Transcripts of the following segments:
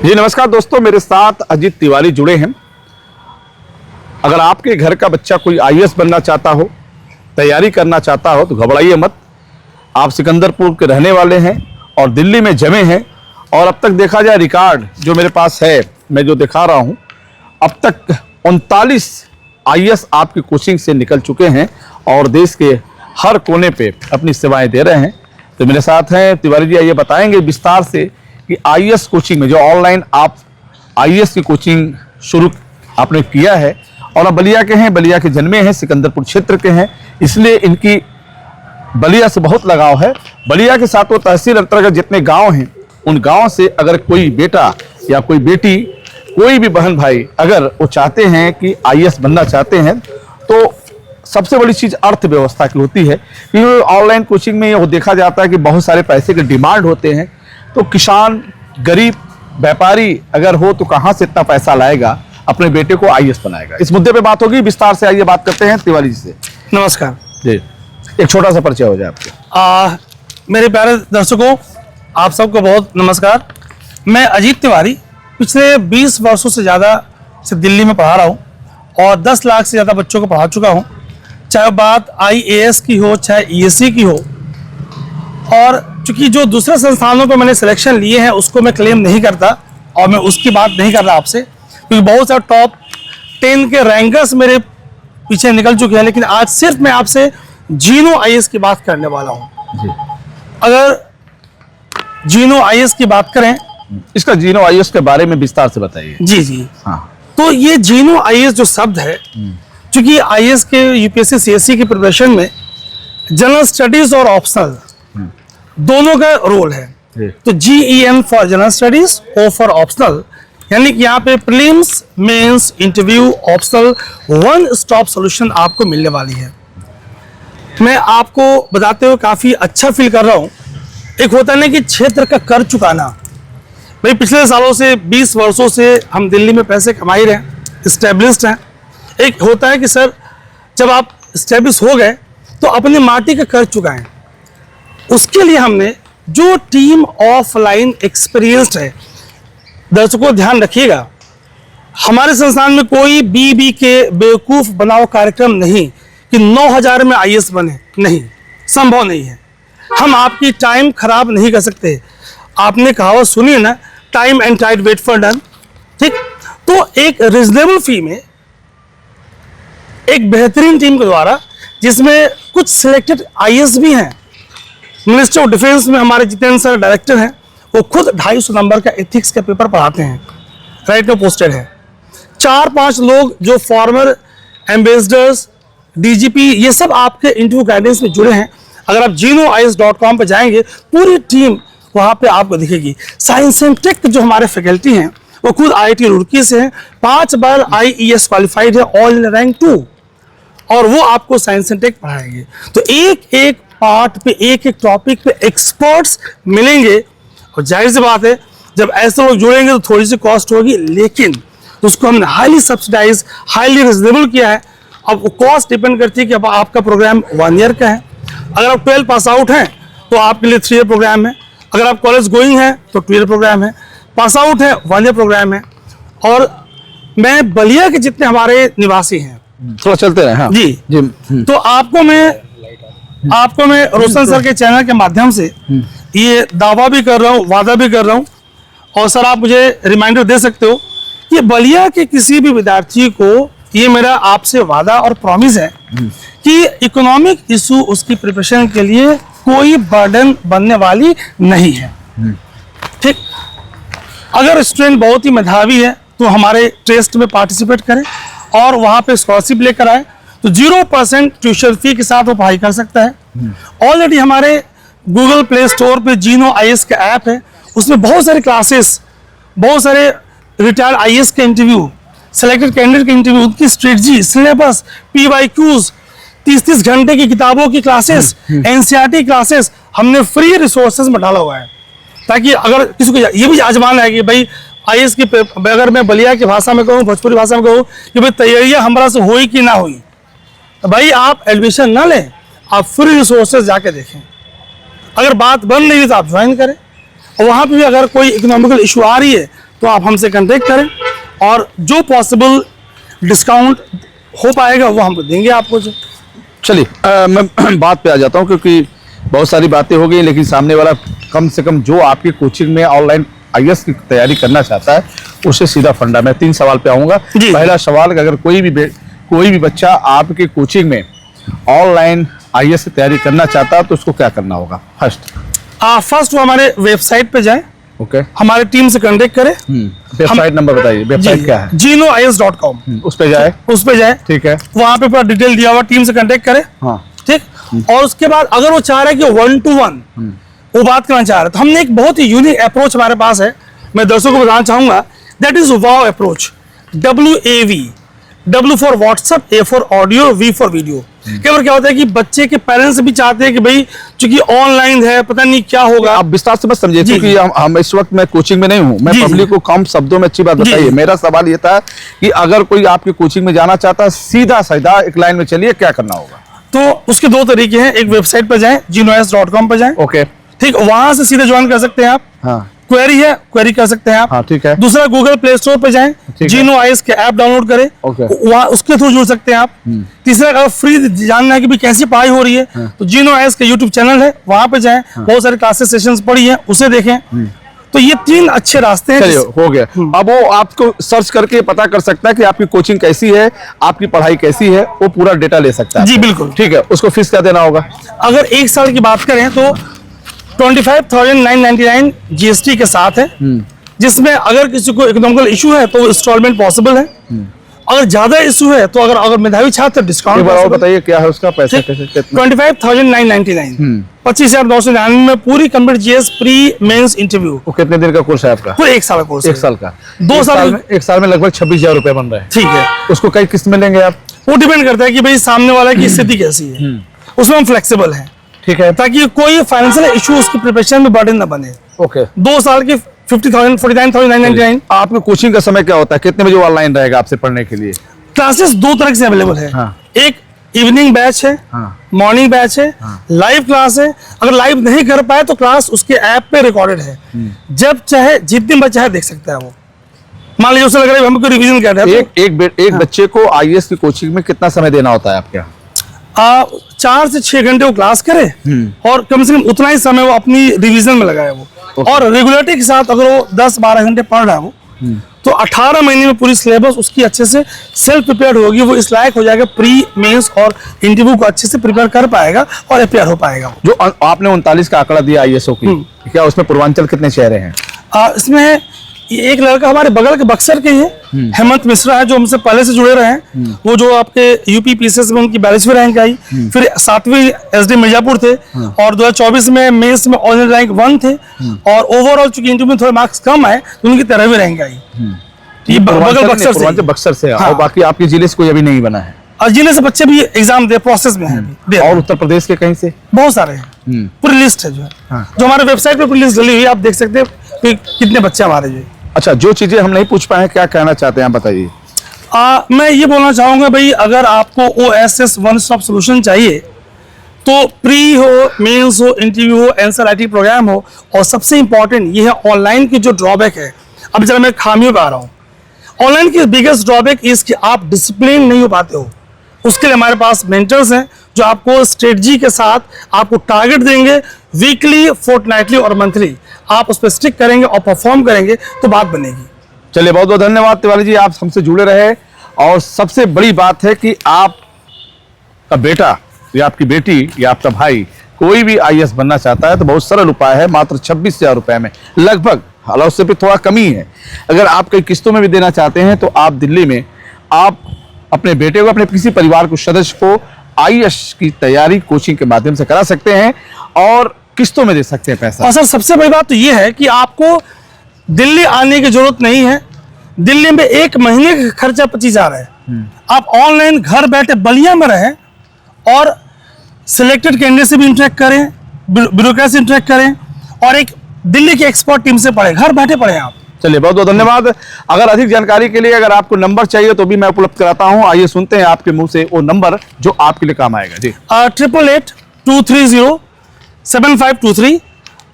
जी नमस्कार दोस्तों, मेरे साथ अजीत तिवारी जुड़े हैं। अगर आपके घर का बच्चा कोई आईएएस बनना चाहता हो, तैयारी करना चाहता हो तो घबराइए मत। आप सिकंदरपुर के रहने वाले हैं और दिल्ली में जमे हैं। और अब तक देखा जाए रिकॉर्ड जो मेरे पास है, मैं जो दिखा रहा हूं, अब तक 39 आईएएस आपकी कोचिंग से निकल चुके हैं और देश के हर कोने पे अपनी सेवाएं दे रहे हैं। तो मेरे साथ हैं तिवारी जी, आइए बताएंगे विस्तार से कि आईएएस कोचिंग में जो ऑनलाइन आप आईएएस की कोचिंग शुरू आपने किया है और अब बलिया के हैं, बलिया के जन्मे हैं, सिकंदरपुर क्षेत्र के हैं, इसलिए इनकी बलिया से बहुत लगाव है। बलिया के साथ वो तहसील अंतर्गत जितने गांव हैं, उन गांव से अगर कोई बेटा या कोई बेटी, कोई भी बहन भाई अगर वो चाहते हैं कि आईएएस बनना चाहते हैं, तो सबसे बड़ी चीज़ अर्थव्यवस्था की होती है। क्योंकि ऑनलाइन कोचिंग में ये देखा जाता है कि बहुत सारे पैसे के डिमांड होते हैं, तो किसान, गरीब, व्यापारी अगर हो तो कहाँ से इतना पैसा लाएगा, अपने बेटे को आईएएस बनाएगा। इस मुद्दे पे बात होगी विस्तार से। आइए बात करते हैं तिवारी जी से। नमस्कार जी, एक छोटा सा परिचय हो जाए आपको। मेरे प्यारे दर्शकों, आप सबको बहुत नमस्कार। मैं अजीत तिवारी पिछले 20 वर्षों से ज़्यादा से दिल्ली में पढ़ा रहा हूँ और 10 लाख से ज़्यादा बच्चों को पढ़ा चुका हूँ। चाहे बात आईएएस की हो, चाहे ईएससी की हो। और चूंकि जो दूसरे संस्थानों पर मैंने सिलेक्शन लिए हैं उसको मैं क्लेम नहीं करता और मैं उसकी बात नहीं कर रहा आपसे, क्योंकि बहुत सारे टॉप 10 के रैंकर्स मेरे पीछे निकल चुके हैं। लेकिन आज सिर्फ मैं आपसे जीनो आईएएस की बात करने वाला हूँ। अगर जीनो आईएएस की बात करें, इसका जीनो आईएएस के बारे में विस्तार से बताइए। जी हाँ। तो ये जीनो आईएएस जो शब्द है, चूंकि आईएएस के यूपीएससी सीएससी की प्रिपरेशन में जनरल स्टडीज और ऑप्शनल दोनों का रोल है। तो GEN for general studies, O for optional, यानी कि यहाँ पे prelims, mains, interview, optional, one stop solution आपको मिलने वाली है। मैं आपको बताते हुए काफ़ी अच्छा फील कर रहा हूँ। एक होता है ना कि क्षेत्र का कर चुकाना। भाई पिछले सालों से 20 वर्षों से हम दिल्ली में पैसे कमा ही रहे हैं, इस्टेब्लिश्ड हैं। एक होता है कि सर जब आप इस्टेब्लिश हो गए तो अपनी माटी का कर चुकाएं। उसके लिए हमने जो टीम ऑफलाइन एक्सपीरियंस्ड है, दर्शकों ध्यान रखिएगा, हमारे संस्थान में कोई बीबी के बेवकूफ़ बनाओ कार्यक्रम नहीं कि 9000 में आईएएस बने, नहीं, संभव नहीं है। हम आपकी टाइम खराब नहीं कर सकते। आपने कहावत सुनी है ना, time and tide wait for none, ठीक। तो एक रिजनेबल फी में एक बेहतरीन टीम के द्वारा, जिसमें कुछ सिलेक्टेड आईएएस भी हैं। मिनिस्ट्री ऑफ डिफेंस में हमारे जितेंद्र सर डायरेक्टर हैं, वो खुद 250 नंबर का एथिक्स का पेपर पढ़ाते हैं, राइट में पोस्टेड है। 4-5 लोग जो फॉर्मर एम्बेसडर्स, डीजीपी, ये सब आपके इंटरव्यू गाइडेंस में जुड़े हैं। अगर आप genoias.com पे जाएंगे, पूरी टीम वहाँ पे आपको दिखेगी। साइंस एंड टेक जो हमारे फैकल्टी हैं वो खुद IIT रुड़की से हैं, 5 बार IES क्वालिफाइड है, ऑल इन रैंक 2, और वो आपको साइंस एंड टेक पढ़ाएंगे। तो एक एक पार्ट पे, एक एक टॉपिक पे एक्सपर्ट्स मिलेंगे। और जाहिर सी बात है, जब ऐसे लोग जुड़ेंगे तो थोड़ी सी कॉस्ट होगी, लेकिन उसको हमने हाईली सब्सिडाइज, हाईली रिजनेबल किया है। अब वो कॉस्ट डिपेंड करती है कि अब आपका प्रोग्राम 1 ईयर का है। अगर आप 12 पास आउट हैं तो आपके लिए 3 ईयर प्रोग्राम है। अगर आप कॉलेज गोइंग हैं तो 2 ईयर प्रोग्राम है। पास आउट है 1 ईयर प्रोग्राम है। और मैं बलिया के जितने हमारे निवासी हैं, थोड़ा चलते रहे। हाँ। जी। तो आपको मैं रोशन सर के चैनल के माध्यम से ये दावा भी कर रहा हूँ, वादा भी कर रहा हूँ, और सर आप मुझे रिमाइंडर दे सकते हो कि बलिया के किसी भी विद्यार्थी को ये मेरा आपसे वादा और प्रॉमिस है कि इकोनॉमिक इशू उसकी प्रिपरेशन के लिए कोई बर्डन बनने वाली नहीं है, ठीक। अगर स्टूडेंट बहुत ही मेधावी है तो हमारे टेस्ट में पार्टिसिपेट करें और वहाँ पे स्कॉलरशिप लेकर आए, तो 0% ट्यूशन फी के साथ वो पढ़ाई कर सकता है। ऑलरेडी हमारे गूगल प्ले स्टोर पे जीनो आईएएस का ऐप है, उसमें बहुत सारे क्लासेस, बहुत सारे रिटायर्ड आईएएस के इंटरव्यू, सेलेक्टेड कैंडिडेट के इंटरव्यू, उनकी स्ट्रेटजी, सिलेबस, PYQs, 30-30 घंटे की किताबों की क्लासेस, NCERT क्लासेस हमने फ्री रिसोर्सेज में डाला हुआ है, ताकि अगर किसी को ये भी आजमाना है कि भाई आईएएस की, अगर मैं बलिया की भाषा में कहूँ, भोजपुरी भाषा में कहूँ कि भाई तैयारियाँ हमारा से हुई कि ना हुई, तो भाई आप एडमिशन ना लें, आप फ्री रिसोर्सेज जाके देखें। अगर बात बन रही है तो आप ज्वाइन करें। और वहाँ पे भी अगर कोई इकोनॉमिकल इशू आ रही है तो आप हमसे कांटेक्ट करें और जो पॉसिबल डिस्काउंट हो पाएगा वो हम देंगे आपको। जो चलिए मैं बात पे आ जाता हूँ, क्योंकि बहुत सारी बातें हो गई, लेकिन सामने वाला कम से कम जो आपकी कोचिंग में ऑनलाइन आईएएस की तैयारी करना चाहता है उसे सीधा फंडा। मैं 3 सवाल पे आऊँगा। पहला सवाल कि अगर कोई भी बच्चा आपके कोचिंग में ऑनलाइन आईएएस की तैयारी करना चाहता है तो उसको क्या करना होगा? फर्स्ट वो हमारे वेबसाइट पे जाए, ओके, हमारे टीम से कांटेक्ट करें। वेबसाइट नंबर बताइए, वेबसाइट क्या है? genoias.com, उस पे जाए, ठीक है, वहाँ पे पूरा डिटेल दिया हुआ, टीम से कांटेक्ट करें। हाँ, ठीक। और उसके बाद अगर वो चाह रहा है कि 1-to-1 वो बात करना चाह रहा है, तो हमने एक बहुत ही यूनिक अप्रोच हमारे पास है, मैं दर्शकों को बताना चाहूंगा। That is wow approach, WAV, W for WhatsApp, A for audio, V for video. कई बार क्या होता है कि बच्चे के पेरेंट्स भी चाहते हैं कि भाई चूंकि ऑनलाइन है, पता नहीं क्या होगा। आप विस्तार से मत समझिए, क्योंकि हम इस वक्त मैं कोचिंग में नहीं हूँ, मैं पब्लिक को कम शब्दों में अच्छी बात बताइए। मेरा सवाल ये था कि अगर कोई आपकी कोचिंग में जाना चाहता है, सीधा सीधा एक लाइन में चलिए, क्या करना होगा? तो उसके 2 तरीके हैं। एक वेबसाइट पर जाएं, genoias.com पर जाएं, ओके, ठीक, वहां से सीधे ज्वाइन कर सकते हैं आप। हाँ, क्वेरी है, क्वेरी कर सकते हैं आप। हाँ, ठीक है। दूसरा गूगल प्ले स्टोर पे जाएं, genoias के ऐप डाउनलोड करें, वहाँ उसके थ्रू जुड़ सकते हैं आप। तीसरा, अगर फ्री जानना है कि भाई कैसी पढ़ाई हो रही है, तो genoias के यूट्यूब चैनल है, वहां पे जाएं, बहुत सारे क्लासेस सेशंस पड़ी हैं, उसे देखें। तो ये 3 अच्छे रास्ते हैं। चलिए, हो गया। अब वो आपको सर्च करके पता कर सकता है कि आपकी कोचिंग कैसी है, आपकी पढ़ाई कैसी है, वो पूरा डेटा ले सकता है। जी बिल्कुल, ठीक है। उसको फीस क्या देना होगा? अगर 1 साल की बात करें तो 25,999 GST के साथ है, जिसमें अगर किसी को इकोनॉमिकल इशू है तो इंस्टॉलमेंट पॉसिबल है। अगर ज्यादा इशू है तो अगर मेधावी छात्र डिस्काउंट बताइए क्या है उसका पैसा? 25,999, 25,999 में पूरी complete GS pre mains interview. कितने दिन का कोर्स है आपका? पूरा 1 साल का कोर्स। 1 साल का। 2 साल में 1 साल में लगभग 26,000 रुपए बन रहे हैं। ठीक है। उसको कई किस्त में लेंगे आप? वो डिपेंड करता है कि भाई सामने वाला की स्थिति कैसी है, उसमें हम फ्लेक्सिबल हैं। ठीक है, ताकि कोई फाइनेंशियल इशू उसकी प्रिपरेशन में बर्डन ना बने। ओके। 2 साल की 50,000, 49,999। आपके कोचिंग का समय क्या होता है? कितने बजे ऑनलाइन रहेगा आपसे पढ़ने के लिए? क्लासेस 2 तरह से अवेलेबल है। हाँ। एक इवनिंग बैच है, मॉर्निंग बैच है, लाइव क्लास है। अगर लाइव नहीं कर पाए तो क्लास उसके ऐप पे रिकॉर्डेड है, जब चाहे जितने बच्चे चाहे देख सकता है वो। मान लीजिए उसे लग रहा है हमको रिवीजन कर रहा है, एक बच्चे को आईएएस की कोचिंग में कितना समय देना होता है आपके यहाँ? 4 से 6 घंटे वो क्लास करे और कम से कम उतना ही समय वो अपनी रिवीजन में लगाए वो। और रेगुलरिटी के साथ अगर वो 10-12 घंटे पढ़ रहा है वो, तो 18 महीने में पूरी सिलेबस उसकी अच्छे से सेल्फ प्रिपेयर होगी। वो इस लायक हो जाएगा, प्री मेंस और इंटरव्यू को अच्छे से प्रिपेयर कर पाएगा और अपेयर हो पाएगा। जो आपने 39 का आंकड़ा दिया आईएएसओ की, क्या उसमें पूर्वांचल कितने चेहरे हैं? इसमें एक लड़का हमारे बगल के बक्सर के ही है, हेमंत मिश्रा है, जो हमसे पहले से जुड़े रहे हैं। वो जो आपके यूपी पीसीएस में उनकी 42वीं रैंक आई, फिर 7वीं एसडी मिर्जापुर थे, और 2024 में मेंस में ऑल रैंक 1 थे, और ओवरऑल चूंकि इंटरव्यू में थोड़े मार्क्स कम आए तो उनकी 13वीं रैंक आई। ये बगल बक्सर से। और बाकी आपके जिले से कोई अभी नहीं बना है? और जिले से बच्चे भी एग्जाम दे प्रोसेस में हैं। और उत्तर प्रदेश के कहीं से? बहुत सारे हैं, पूरी लिस्ट है जो है, जो हमारे वेबसाइट पे पूरी लिस्ट डली हुई है, आप देख सकते हैं कि कितने बच्चे हमारे जो। अच्छा, जो चीजें हम नहीं पूछ पाए, क्या कहना चाहते हैं आप बताइए? मैं ये बोलना चाहूंगा भाई, अगर आपको OSS वन स्टॉप सोल्यूशन चाहिए तो प्री हो, मेंस हो, इंटरव्यू हो, NCERT प्रोग्राम हो, और सबसे इंपॉर्टेंट ये है ऑनलाइन की जो ड्रॉबैक है। अब जरा मैं खामियों पे आ रहा हूँ। ऑनलाइन की बिगेस्ट ड्रॉबैक इज कि आप डिसिप्लिन नहीं हो पाते हो। उसके लिए हमारे पास मेंटर्स हैं जो आपको स्ट्रेटजी के साथ आपको टारगेट देंगे, वीकली, फोर्टनाइटली और मंथली। आप उस पर स्टिक करेंगे और परफॉर्म करेंगे तो बात बनेगी। चलिए, बहुत बहुत धन्यवाद तिवारी जी, आप हमसे जुड़े रहे। और सबसे बड़ी बात है कि आपका बेटा या आपकी बेटी या आपका भाई कोई भी आईएएस बनना चाहता है तो बहुत सरल उपाय है, मात्र 26,000 रुपए में लगभग, हालांकि उससे भी थोड़ा कमी है। अगर आप कई किस्तों में भी देना चाहते हैं तो आप दिल्ली में आप अपने बेटे को, अपने किसी परिवार को, सदस्य को आईएएस की तैयारी कोचिंग के माध्यम से करा सकते हैं और किस्तों में दे सकते हैं पैसा। और सर सबसे बड़ी बात तो ये है कि आपको दिल्ली आने की जरूरत नहीं है। दिल्ली में 1 महीने का खर्चा 25,000 है। आप ऑनलाइन घर बैठे बलिया में रहें और सिलेक्टेड कैंडिडेट से भी इंटरेक्ट करें, ब्यूरोक्रेसी इंटरेक्ट करें, और एक दिल्ली की एक्सपर्ट टीम से पढ़े, घर बैठे पढ़े आप। चलिए, बहुत बहुत धन्यवाद। अगर अधिक जानकारी के लिए अगर आपको नंबर चाहिए तो भी मैं उपलब्ध कराता हूं। आइए सुनते हैं आपके मुंह से वो नंबर जो आपके लिए काम आएगा। जी, 8882307523।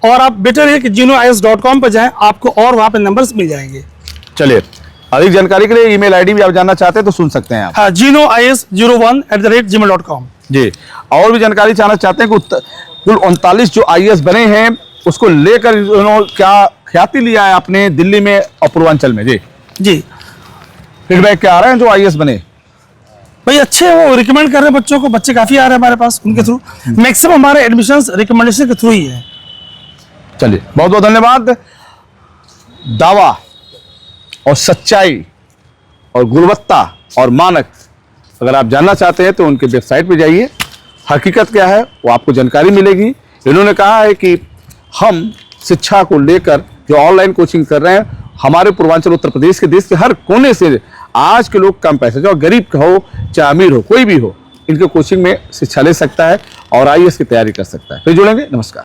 और आप बेटर है कि genoias.com पर जाएं, आपको और वहां पे नंबर्स मिल जाएंगे। चलिए, अधिक जानकारी के लिए ईमेल आईडी भी आप जानना चाहते हैं तो सुन सकते हैं आप। हाँ, ginois01@gmail.com। जी, और भी जानकारी जानना चाहते हैं कि कुल 39 जो IAS बने हैं उसको लेकर इन्होंने क्या ख्याति लिया है अपने दिल्ली में और पूर्वांचल में। जी जी फीडबैक क्या आ रहे हैं जो IAS बने? भाई अच्छे, वो रिकमेंड कर रहे हैं बच्चों को, बच्चे काफी आ रहे हैं हमारे पास उनके थ्रू। मैक्सिमम हमारे एडमिशंस रिकमेंडेशन के थ्रू ही है। चलिए, बहुत बहुत धन्यवाद। दावा और सच्चाई और गुणवत्ता और मानक अगर आप जानना चाहते हैं तो उनके वेबसाइट पे जाइए, हकीकत क्या है वो आपको जानकारी मिलेगी। इन्होंने कहा है कि हम शिक्षा को लेकर जो ऑनलाइन कोचिंग कर रहे हैं, हमारे पूर्वांचल उत्तर प्रदेश के देश के हर कोने से आज के लोग कम पैसे, चाहे गरीब का हो चाहे अमीर हो, कोई भी हो, इनके कोचिंग में शिक्षा ले सकता है और IAS की तैयारी कर सकता है। फिर जुड़ेंगे, नमस्कार।